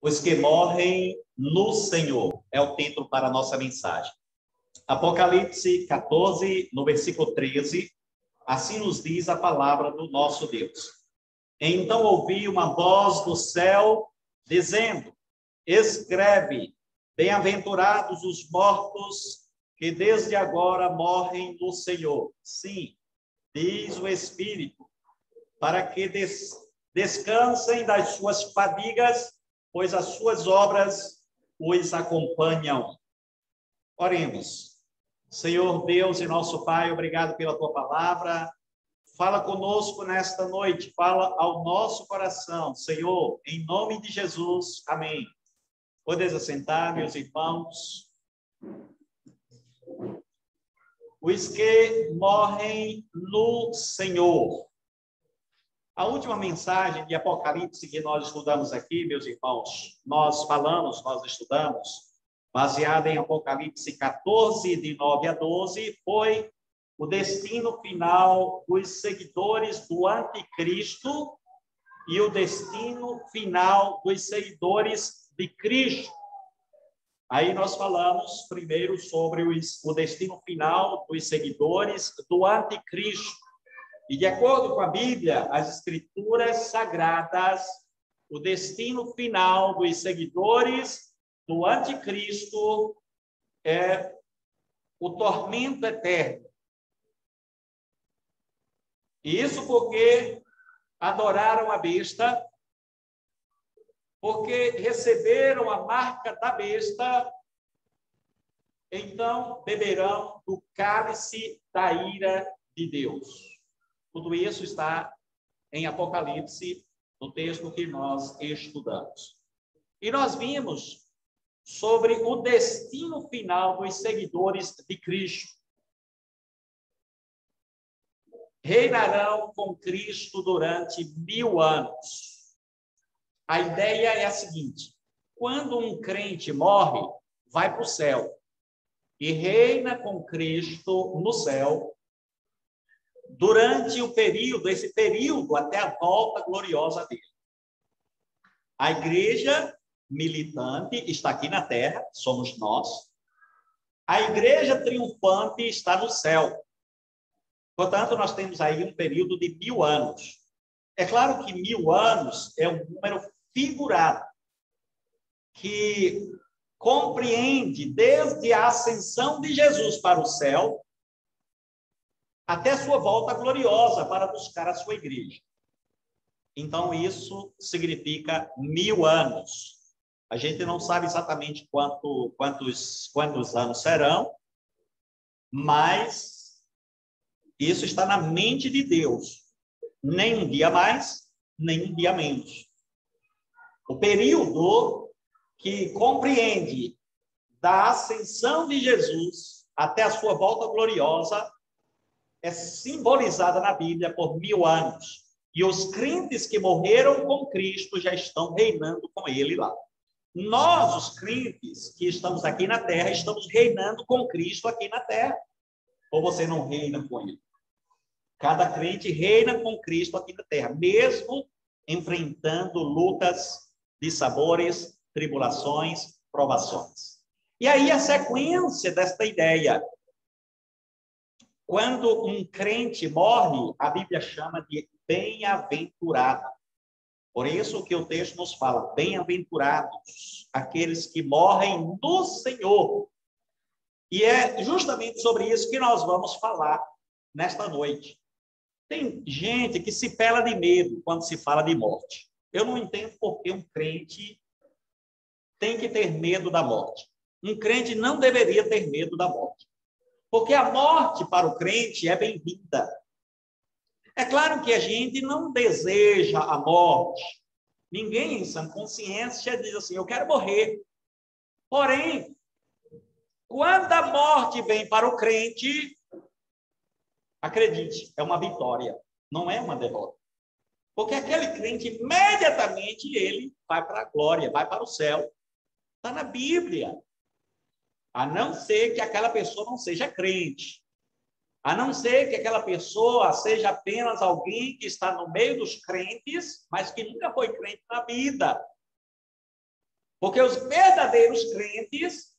Os que morrem no Senhor. É o título para a nossa mensagem. Apocalipse 14, no versículo 13, assim nos diz a palavra do nosso Deus. Então ouvi uma voz do céu dizendo: escreve, bem-aventurados os mortos que desde agora morrem no Senhor. Sim, diz o Espírito, para que descansem das suas fadigas, pois as suas obras os acompanham. Oremos. Senhor Deus e nosso Pai, obrigado pela tua palavra. Fala conosco nesta noite, fala ao nosso coração, Senhor, em nome de Jesus. Amém. Podeis assentar, meus irmãos. Os que morrem no Senhor. A última mensagem de Apocalipse que nós estudamos aqui, meus irmãos, nós estudamos, baseada em Apocalipse 14, de 9 a 12, foi o destino final dos seguidores do anticristo e o destino final dos seguidores de Cristo. Aí nós falamos primeiro sobre o destino final dos seguidores do anticristo. E de acordo com a Bíblia, as Escrituras Sagradas, o destino final dos seguidores do anticristo é o tormento eterno. E isso porque adoraram a besta, porque receberam a marca da besta, então beberão do cálice da ira de Deus. Tudo isso está em Apocalipse, no texto que nós estudamos. E nós vimos sobre o destino final dos seguidores de Cristo. Reinarão com Cristo durante 1000 anos. A ideia é a seguinte: quando um crente morre, vai para o céu e reina com Cristo no céu durante esse período até a volta gloriosa dele. A igreja militante está aqui na terra, somos nós. A igreja triunfante está no céu. Portanto, nós temos aí um período de 1000 anos. É claro que 1000 anos é um número figurado, que compreende desde a ascensão de Jesus para o céu até a sua volta gloriosa para buscar a sua igreja. Então, isso significa 1000 anos. A gente não sabe exatamente quantos anos serão, mas isso está na mente de Deus. Nem um dia mais, nem um dia menos. O período que compreende da ascensão de Jesus até a sua volta gloriosa é simbolizada na Bíblia por 1000 anos. E os crentes que morreram com Cristo já estão reinando com ele lá. Nós, os crentes que estamos aqui na terra, estamos reinando com Cristo aqui na terra. Ou você não reina com ele? Cada crente reina com Cristo aqui na terra, mesmo enfrentando lutas, dissabores, tribulações, provações. E aí a sequência desta ideia. Quando um crente morre, a Bíblia chama de bem-aventurado. Por isso que o texto nos fala, bem-aventurados aqueles que morrem no Senhor. E é justamente sobre isso que nós vamos falar nesta noite. Tem gente que se pela de medo quando se fala de morte. Eu não entendo por que um crente tem que ter medo da morte. Um crente não deveria ter medo da morte. Porque a morte para o crente é bem-vinda. É claro que a gente não deseja a morte. Ninguém em sã consciência diz assim, eu quero morrer. Porém, quando a morte vem para o crente, acredite, é uma vitória, não é uma derrota. Porque aquele crente, imediatamente, ele vai para a glória, vai para o céu. Está na Bíblia. A não ser que aquela pessoa não seja crente. A não ser que aquela pessoa seja apenas alguém que está no meio dos crentes, mas que nunca foi crente na vida. Porque os verdadeiros crentes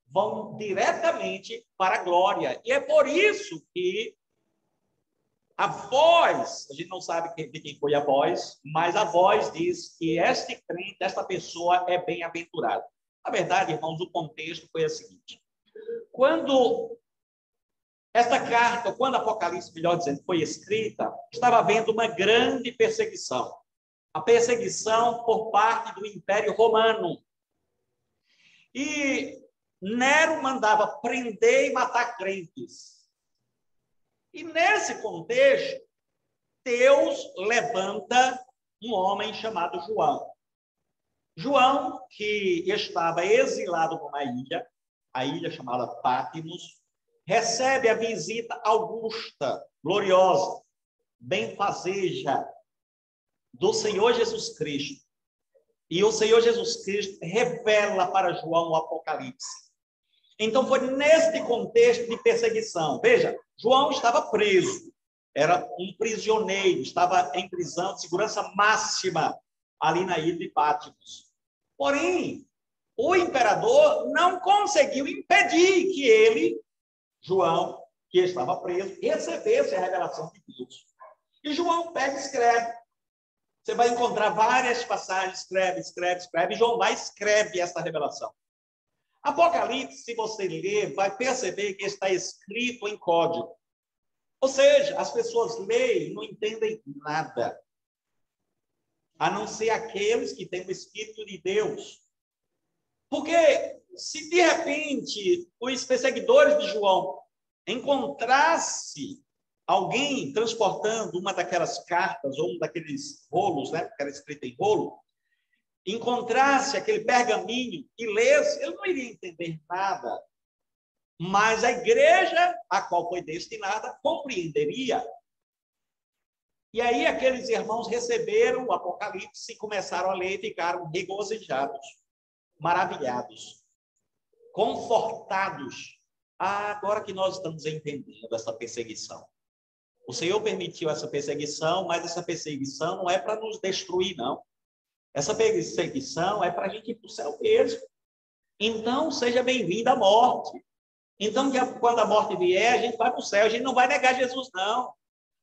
vão diretamente para a glória. E é por isso que a voz, a gente não sabe de quem foi a voz, mas a voz diz que este crente, esta pessoa é bem-aventurado. Na verdade, irmãos, o contexto foi o seguinte. Quando esta carta, quando Apocalipse, melhor dizendo, foi escrita, estava havendo uma grande perseguição. A perseguição por parte do Império Romano. E Nero mandava prender e matar crentes. E nesse contexto, Deus levanta um homem chamado João. João, que estava exilado numa ilha, a ilha chamada Patmos, recebe a visita augusta, gloriosa, benfazeja do Senhor Jesus Cristo. E o Senhor Jesus Cristo revela para João o Apocalipse. Então, foi neste contexto de perseguição. Veja, João estava preso, era um prisioneiro, estava em prisão de segurança máxima ali na ilha de Patmos. Porém, o imperador não conseguiu impedir que ele, João, que estava preso, recebesse a revelação de Deus. E João pega e escreve. Você vai encontrar várias passagens, escreve. João vai e escreve essa revelação. Apocalipse, se você ler, vai perceber que está escrito em código. Ou seja, as pessoas leem e não entendem nada, a não ser aqueles que têm o Espírito de Deus. Porque se de repente os perseguidores de João encontrasse alguém transportando uma daquelas cartas ou um daqueles rolos, né, que era escrito em rolo, encontrasse aquele pergaminho e lesse, ele não iria entender nada. Mas a igreja a qual foi destinada compreenderia. E aí aqueles irmãos receberam o Apocalipse e começaram a ler e ficaram regozijados, maravilhados, confortados. Agora que nós estamos entendendo essa perseguição. O Senhor permitiu essa perseguição, mas essa perseguição não é para nos destruir, não. Essa perseguição é para a gente ir para o céu mesmo. Então, seja bem-vinda à morte. Então, quando a morte vier, a gente vai para o céu. A gente não vai negar Jesus, não.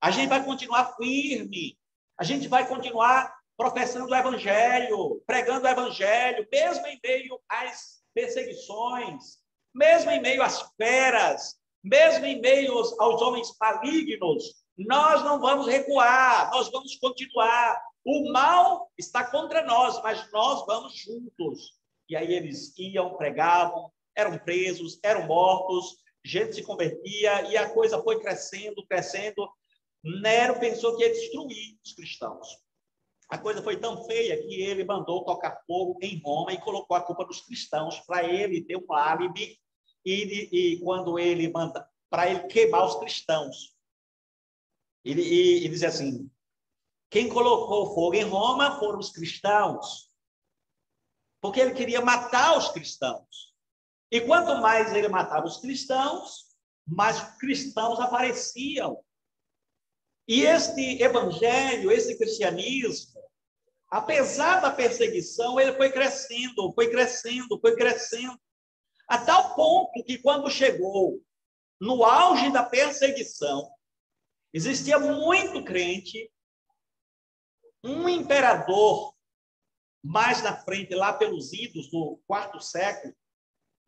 A gente vai continuar firme. A gente vai continuar professando o Evangelho, pregando o Evangelho, mesmo em meio às perseguições, mesmo em meio às feras, mesmo em meio aos homens malignos. Nós não vamos recuar, nós vamos continuar. O mal está contra nós, mas nós vamos juntos. E aí eles iam, pregavam, eram presos, eram mortos, gente se convertia e a coisa foi crescendo, crescendo. Nero pensou que ia destruir os cristãos. A coisa foi tão feia que ele mandou tocar fogo em Roma e colocou a culpa dos cristãos para ele ter um álibi e quando ele manda para ele queimar os cristãos. Ele diz assim: quem colocou fogo em Roma foram os cristãos, porque ele queria matar os cristãos. E quanto mais ele matava os cristãos, mais cristãos apareciam. E este evangelho, esse cristianismo, apesar da perseguição, ele foi crescendo, foi crescendo, foi crescendo, a tal ponto que quando chegou no auge da perseguição, existia muito crente, um imperador, mais na frente, lá pelos idos do quarto século,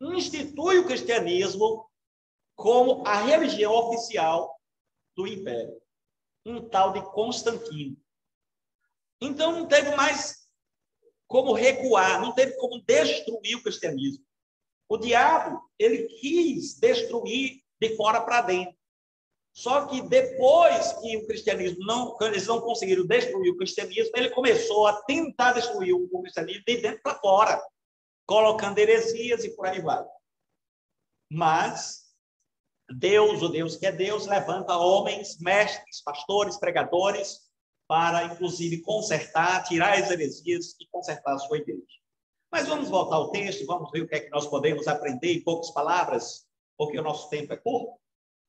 institui o cristianismo como a religião oficial do império. Um tal de Constantino. Então, não teve mais como recuar, não teve como destruir o cristianismo. O diabo, ele quis destruir de fora para dentro. Só que depois que o cristianismo eles não conseguiram destruir o cristianismo, ele começou a tentar destruir o cristianismo de dentro para fora, colocando heresias e por aí vai. Mas Deus, o Deus que é Deus, levanta homens, mestres, pastores, pregadores, para, inclusive, consertar, tirar as heresias e consertar a sua igreja. Mas vamos voltar ao texto, vamos ver o que é que nós podemos aprender em poucas palavras, porque o nosso tempo é curto.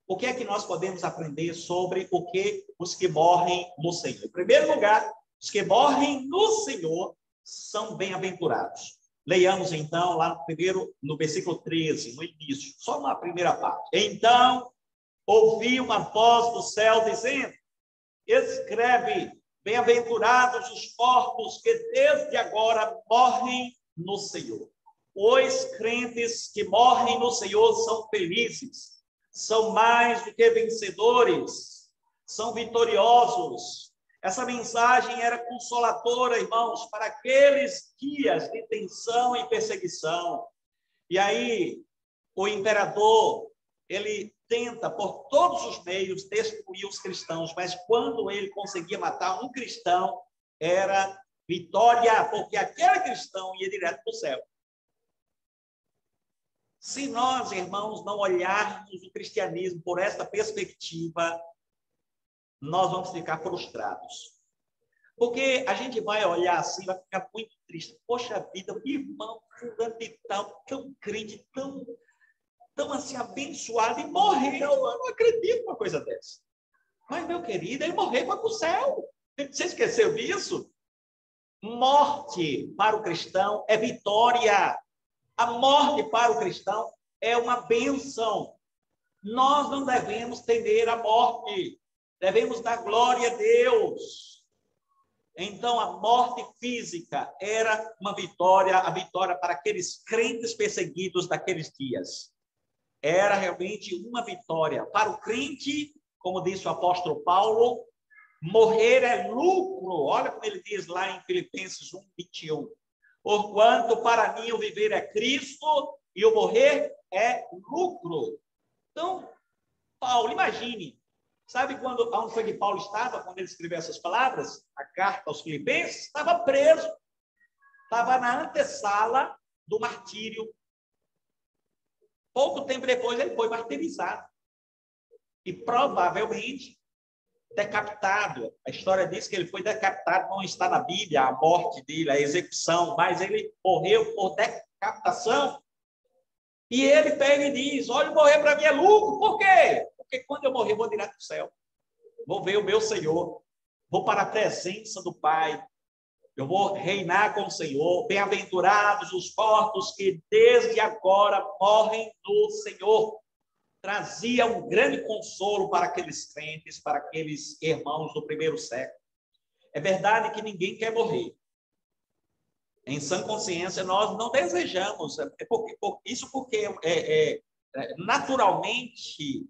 O que é que nós podemos aprender sobre o que os que morrem no Senhor? Em primeiro lugar, os que morrem no Senhor são bem-aventurados. Leiamos então lá no versículo 13, no início, só na primeira parte. Então, ouvi uma voz do céu dizendo: escreve, bem-aventurados os mortos que desde agora morrem no Senhor. Os crentes que morrem no Senhor são felizes, são mais do que vencedores, são vitoriosos. Essa mensagem era consoladora, irmãos, para aqueles dias de tensão e perseguição. E aí, o imperador, ele tenta, por todos os meios, destruir os cristãos, mas quando ele conseguia matar um cristão, era vitória, porque aquele cristão ia direto para o céu. Se nós, irmãos, não olharmos o cristianismo por esta perspectiva, nós vamos ficar frustrados. Porque a gente vai olhar assim, vai ficar muito triste. Poxa vida, irmão, fulano de tal, tão crente, tão assim abençoado, e morreu. Eu não acredito numa coisa dessa. Mas, meu querido, ele morreu e foi para o céu. Você esqueceu disso? Morte para o cristão é vitória. A morte para o cristão é uma bênção. Nós não devemos temer a morte. Devemos dar glória a Deus. Então, a morte física era uma vitória, a vitória para aqueles crentes perseguidos daqueles dias. Era realmente uma vitória. Para o crente, como disse o apóstolo Paulo, morrer é lucro. Olha como ele diz lá em Filipenses 1:21. Porquanto para mim o viver é Cristo e o morrer é lucro. Então, Paulo, imagine, sabe onde foi que Paulo estava quando ele escreveu essas palavras? A carta aos Filipenses? Estava preso. Estava na antessala do martírio. Pouco tempo depois ele foi martirizado. E provavelmente decapitado. A história diz que ele foi decapitado, não está na Bíblia a morte dele, a execução, mas ele morreu por decapitação. E ele pega e diz: olha, morrer para mim é lucro. Por quê? Porque quando eu morrer, eu vou direto para o céu. Vou ver o meu Senhor. Vou para a presença do Pai. Eu vou reinar com o Senhor. Bem-aventurados os mortos que desde agora morrem no Senhor. Trazia um grande consolo para aqueles crentes, para aqueles irmãos do primeiro século. É verdade que ninguém quer morrer. Em sã consciência, nós não desejamos. Isso porque naturalmente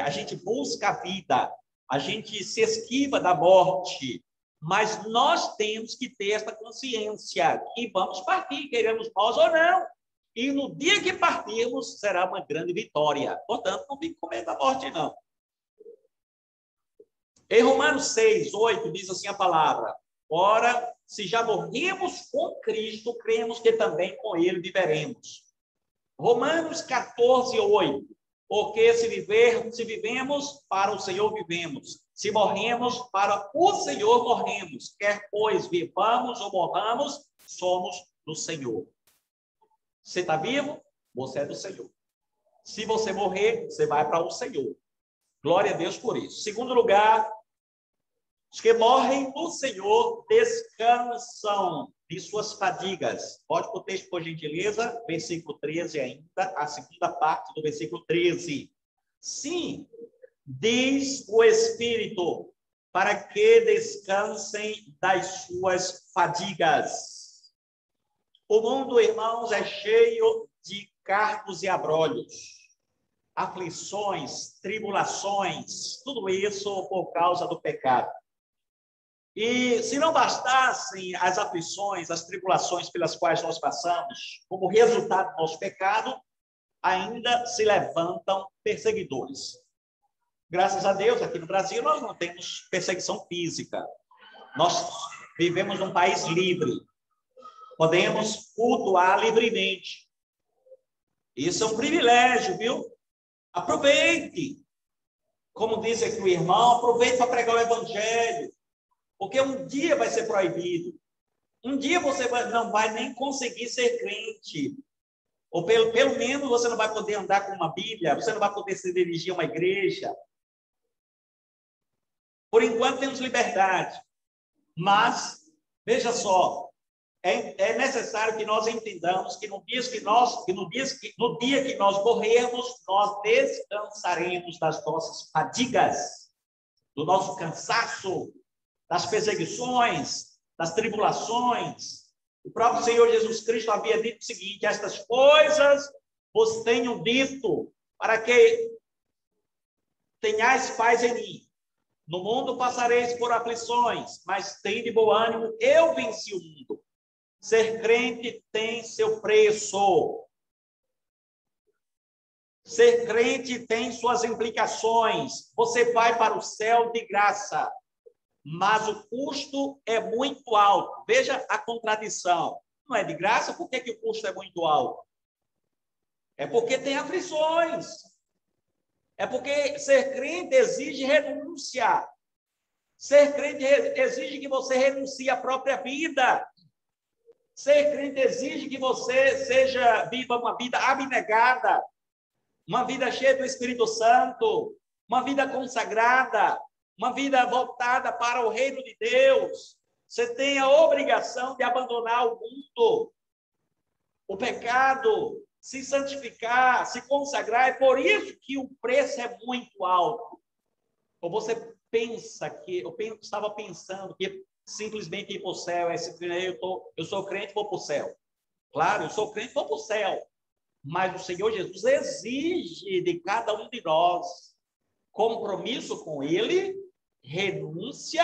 a gente busca a vida, a gente se esquiva da morte, mas nós temos que ter esta consciência que vamos partir, queremos nós ou não. E no dia que partirmos, será uma grande vitória. Portanto, não fique com medo da morte, não. Em Romanos 6:8, diz assim a palavra: ora, se já morremos com Cristo, cremos que também com ele viveremos. Romanos 14:8, porque se vivemos, para o Senhor vivemos. Se morremos, para o Senhor morremos. Quer pois vivamos ou morramos, somos do Senhor. Você está vivo? Você é do Senhor. Se você morrer, você vai para o Senhor. Glória a Deus por isso. Segundo lugar, os que morrem no Senhor descansam de suas fadigas. Pode pôr o texto, por gentileza, versículo 13 ainda, a segunda parte do versículo 13. Sim, diz o Espírito, para que descansem das suas fadigas. O mundo, irmãos, é cheio de cargos e abrolhos, aflições, tribulações, tudo isso por causa do pecado. E se não bastassem as aflições, as tribulações pelas quais nós passamos, como resultado do nosso pecado, ainda se levantam perseguidores. Graças a Deus, aqui no Brasil, nós não temos perseguição física. Nós vivemos num país livre. Podemos cultuar livremente. Isso é um privilégio, viu? Aproveite. Como diz aqui o irmão, aproveite para pregar o evangelho. Porque um dia vai ser proibido. Um dia você não vai nem conseguir ser crente. Ou pelo menos você não vai poder andar com uma Bíblia, você não vai poder se dirigir a uma igreja. Por enquanto temos liberdade. Mas, veja só, É necessário que nós entendamos que no dia que nós morrermos, nós descansaremos das nossas fadigas, do nosso cansaço, das perseguições, das tribulações. O próprio Senhor Jesus Cristo havia dito o seguinte: estas coisas vos tenho dito para que tenhais paz em mim. No mundo passareis por aflições, mas tende bom ânimo, eu venci o mundo. Ser crente tem seu preço. Ser crente tem suas implicações. Você vai para o céu de graça, mas o custo é muito alto. Veja a contradição. Não é de graça, por que o custo é muito alto? É porque tem aflições. É porque ser crente exige renúncia. Ser crente exige que você renuncie à própria vida. Ser crente exige que você viva uma vida abnegada, uma vida cheia do Espírito Santo, uma vida consagrada, uma vida voltada para o reino de Deus. Você tem a obrigação de abandonar o mundo, o pecado, se santificar, se consagrar. É por isso que o preço é muito alto. Ou você pensa que, eu estava pensando que simplesmente ir para o céu, eu sou crente, vou para o céu. Claro, eu sou crente, vou para o céu. Mas o Senhor Jesus exige de cada um de nós compromisso com Ele, renúncia,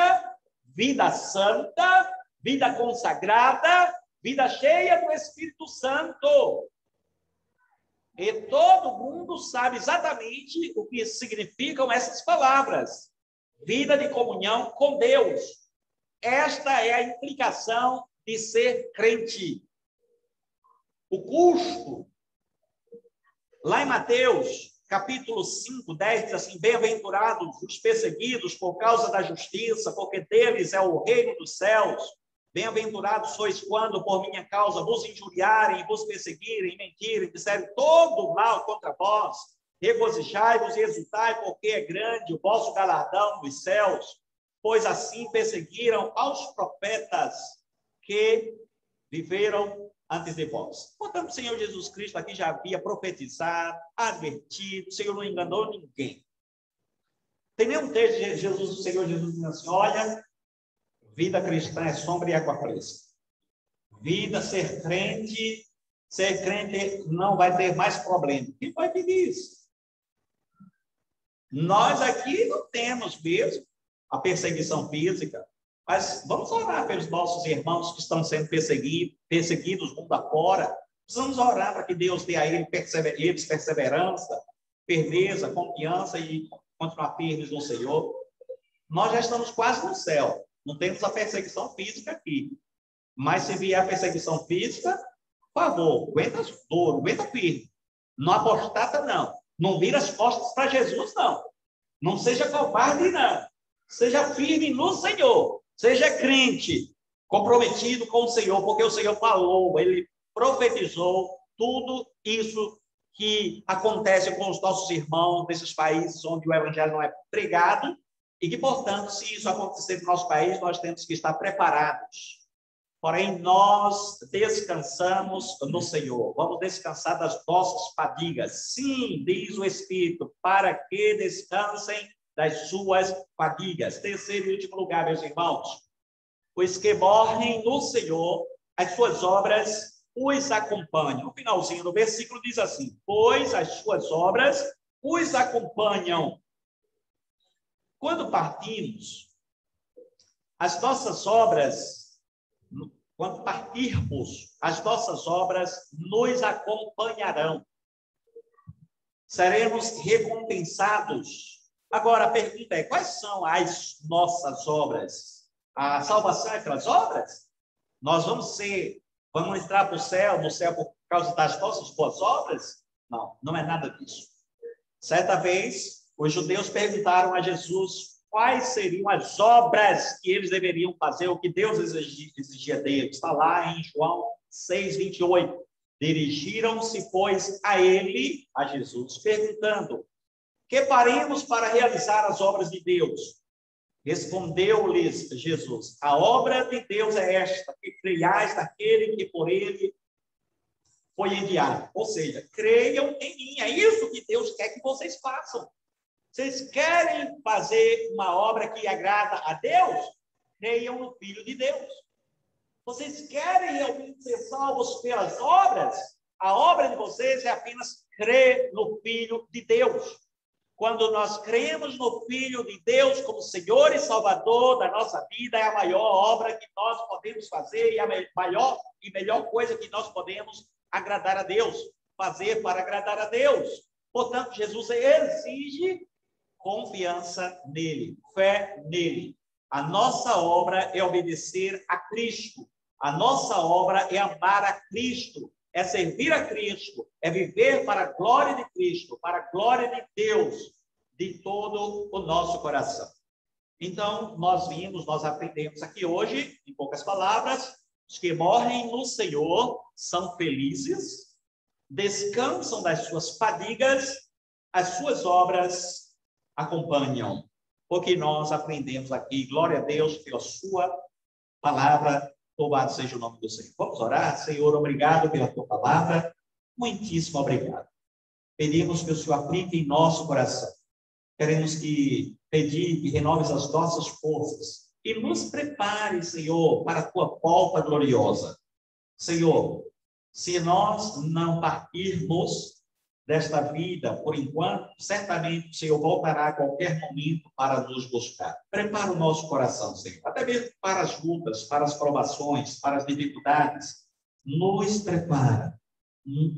vida santa, vida consagrada, vida cheia do Espírito Santo. E todo mundo sabe exatamente o que significam essas palavras. Vida de comunhão com Deus. Esta é a implicação de ser crente. O custo. Lá em Mateus, capítulo 5, 10, diz assim: bem-aventurados os perseguidos por causa da justiça, porque deles é o reino dos céus. Bem-aventurados sois quando, por minha causa, vos injuriarem, vos perseguirem, mentirem, disserem todo mal contra vós. Regozijai-vos e exultai, porque é grande o vosso galardão nos céus. Pois assim perseguiram aos profetas que viveram antes de vós. Portanto, o Senhor Jesus Cristo aqui já havia profetizado, advertido, o Senhor não enganou ninguém. Tem nenhum texto de Jesus, o Senhor Jesus dizendo assim: olha, vida cristã é sombra e água fresca. Vida, ser crente não vai ter mais problema. Quem vai pedir isso? Nós aqui não temos mesmo a perseguição física, mas vamos orar pelos nossos irmãos que estão sendo perseguidos mundo afora. Precisamos orar para que Deus dê a eles perseverança, firmeza, confiança e continuar firmes no Senhor. Nós já estamos quase no céu. Não temos a perseguição física aqui. Mas se vier a perseguição física, por favor, aguenta duro, aguenta firme. Não apostata, não. Não vira as costas para Jesus, não. Não seja covarde, não. Seja firme no Senhor. Seja crente, comprometido com o Senhor, porque o Senhor falou, Ele profetizou tudo isso que acontece com os nossos irmãos desses países onde o evangelho não é pregado e que, portanto, se isso acontecer no nosso país, nós temos que estar preparados. Porém, nós descansamos no Senhor. Vamos descansar das nossas fadigas. Sim, diz o Espírito, para que descansem das suas fadigas. Terceiro e último lugar, meus irmãos. Os que morrem no Senhor, as suas obras os acompanham. No finalzinho do versículo diz assim: pois as suas obras os acompanham. Quando partirmos, as nossas obras, quando partirmos, as nossas obras nos acompanharão. Seremos recompensados. Agora, a pergunta é: quais são as nossas obras? A salvação é pelas obras? Nós vamos entrar para o céu, no céu por causa das nossas boas obras? Não, não é nada disso. Certa vez, os judeus perguntaram a Jesus quais seriam as obras que eles deveriam fazer, o que Deus exigia deles. Está lá em João 6:28. Dirigiram-se, pois, a Jesus, perguntando: que faremos para realizar as obras de Deus? Respondeu-lhes Jesus: a obra de Deus é esta, que creiais naquele que por ele foi enviado. Ou seja, creiam em mim. É isso que Deus quer que vocês façam. Vocês querem fazer uma obra que agrada a Deus? Creiam no Filho de Deus. Vocês querem realmente ser salvos pelas obras? A obra de vocês é apenas crer no Filho de Deus. Quando nós cremos no Filho de Deus como Senhor e Salvador da nossa vida, é a maior obra que nós podemos fazer e a maior e melhor coisa que nós podemos agradar a Deus, fazer para agradar a Deus. Portanto, Jesus exige confiança nele, fé nele. A nossa obra é obedecer a Cristo. A nossa obra é amar a Cristo, é servir a Cristo, é viver para a glória de Cristo, para a glória de Deus, de todo o nosso coração. Então, nós aprendemos aqui hoje, em poucas palavras, os que morrem no Senhor são felizes, descansam das suas fadigas, as suas obras acompanham. Porque nós aprendemos aqui, glória a Deus pela sua palavra, louvado seja o nome do Senhor. Vamos orar? Senhor, obrigado pela tua palavra, muitíssimo obrigado. Pedimos que o Senhor aplique em nosso coração. Queremos pedir que renoves as nossas forças e nos prepare, Senhor, para a tua volta gloriosa. Senhor, se nós não partirmos desta vida, por enquanto, certamente o Senhor voltará a qualquer momento para nos buscar. Prepara o nosso coração, Senhor, até mesmo para as lutas, para as provações, para as dificuldades. Nos prepara.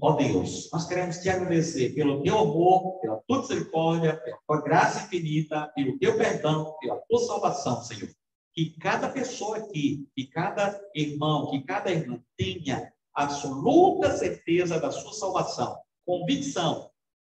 Ó Deus, nós queremos te agradecer pelo teu amor, pela tua misericórdia, pela tua graça infinita, pelo teu perdão, pela tua salvação, Senhor. Que cada pessoa aqui, que cada irmão, que cada irmã tenha absoluta certeza da sua salvação, convicção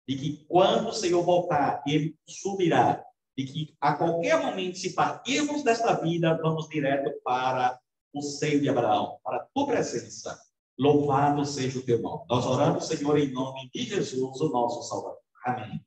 de que quando o Senhor voltar, ele subirá, de que a qualquer momento, se partirmos desta vida, vamos direto para o seio de Abraão, para a tua presença. Louvado seja o teu nome. Nós oramos, Senhor, em nome de Jesus, o nosso Salvador. Amém.